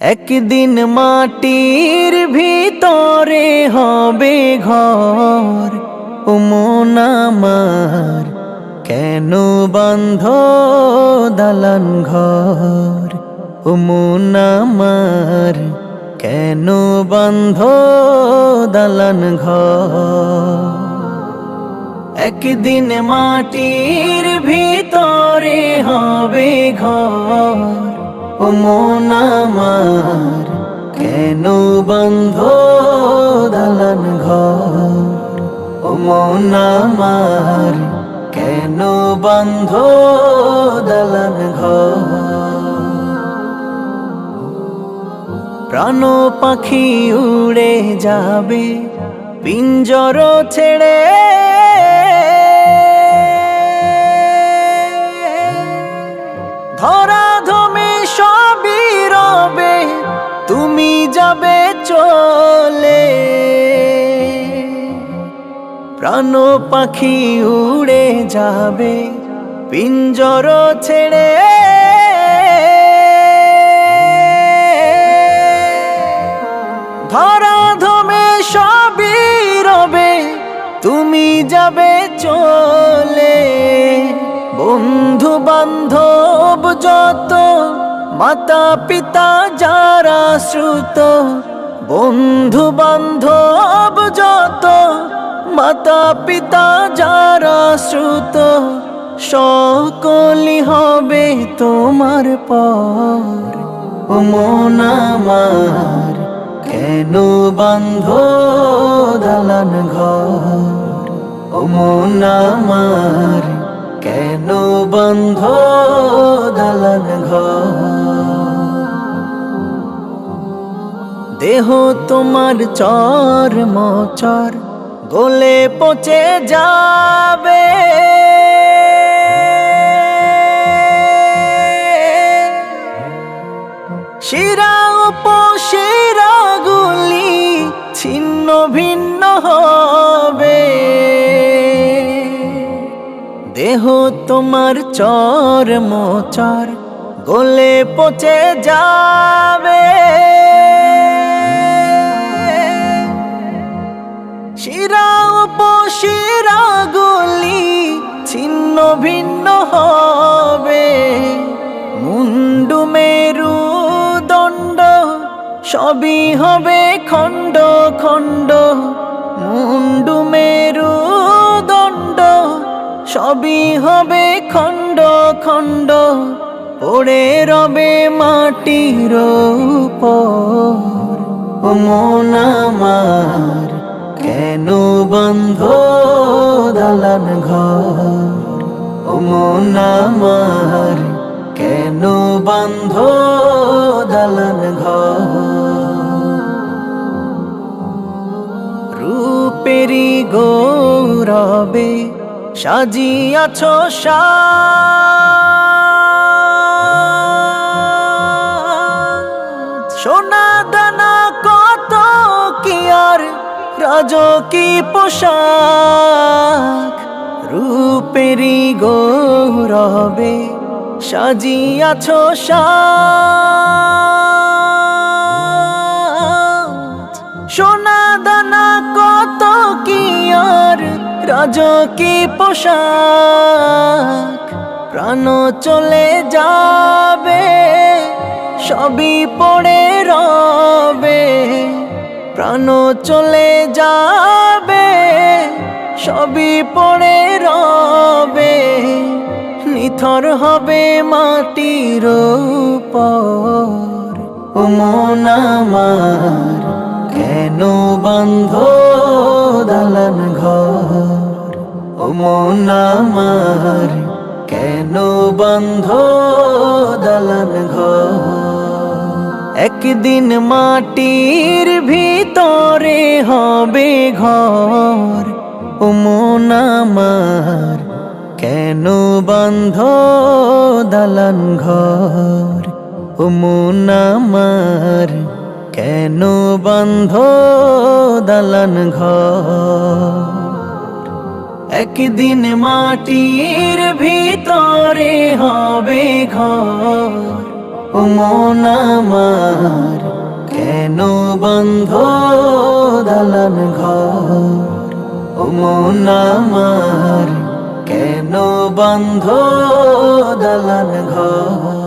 একদিন মাটির ভিতরে হবে ঘর, ও মন আমার কেন বাঁধ দালান ঘর, ও মন আমার কেন বাঁধ দালান ঘর। একদিন মাটির ভিতরে হবে ঘর, ও মন আমার কেন বাঁধ দালান ঘর, ও মন আমার কেন বাঁধ দালান ঘর। প্রাণ পাখি উড়ে যাবে পিঞ্জর ছেড়ে, ধরাধমে সবই রবে তুমি যাবে চলে। প্রাণ পাখি উড়ে যাবে পিঞ্জর ছেড়ে, ধরাধমে সবই রবে তুমি যাবে চলে। বন্ধু বান্ধব যত, মাতা পিতা যারা শ্রুত, বন্ধু বান্ধব যত, মাতা পিতা যারা শ্রুত, সকলই হবে তোমার পর, ও মন আমার কেন বাঁধ দালান ঘর, ও মন আমার কেন বাঁধ দালান ঘর। দেহ তোমার চর মচর গলে পচে যাবে, শিরা উপশিরা গুলি ছিন্ন ভিন্ন হবে। দেহ তোমার চর মোচর গলে পচে যাবে, শিরা উপশিরা গুলি ছিন্ন ভিন্ন হবে। মুন্ডু মেরু দণ্ড সবই হবে খণ্ড খণ্ড, মুন্ডু মেরু দণ্ড সবই হবে খণ্ড খণ্ড। পড়ে রবে মাটির উপর, ও মন আমার কেন বাঁধ দালান ঘর, ও মন আমার কেন বাঁধ দালান ঘর। রূপেরি গৌরবে সাজিয়াছ সাজ, সোনা দানা কত কি আর রাজকী পোশাক। রূপেরি গৌরবে সাজিয়াছ সাজ, সোনা দানা কত কি আর রাজকী পোশাক। প্রাণ চলে যাবে সবই পড়ে রবে, প্রাণ চলে যাবে সবই পড়ে রবে। নিথর হবে মাটির উপর, ও মন আমার কেন বাঁধ দালান ঘর, ও মন আমার কেন বাঁধ দালান ঘর। একদিন মাটির ভিতরে হবে ঘর, ও মন আমার কেন বাঁধ দালান ঘর, ও মন আমার কেন বাঁধ দালান ঘর। একদিন মাটির ভিতরে হবে ঘর, ও ও মন আমার কেন বন্ধ দালান ঘর, ও মন আমার কেন বন্ধ দালান ঘর।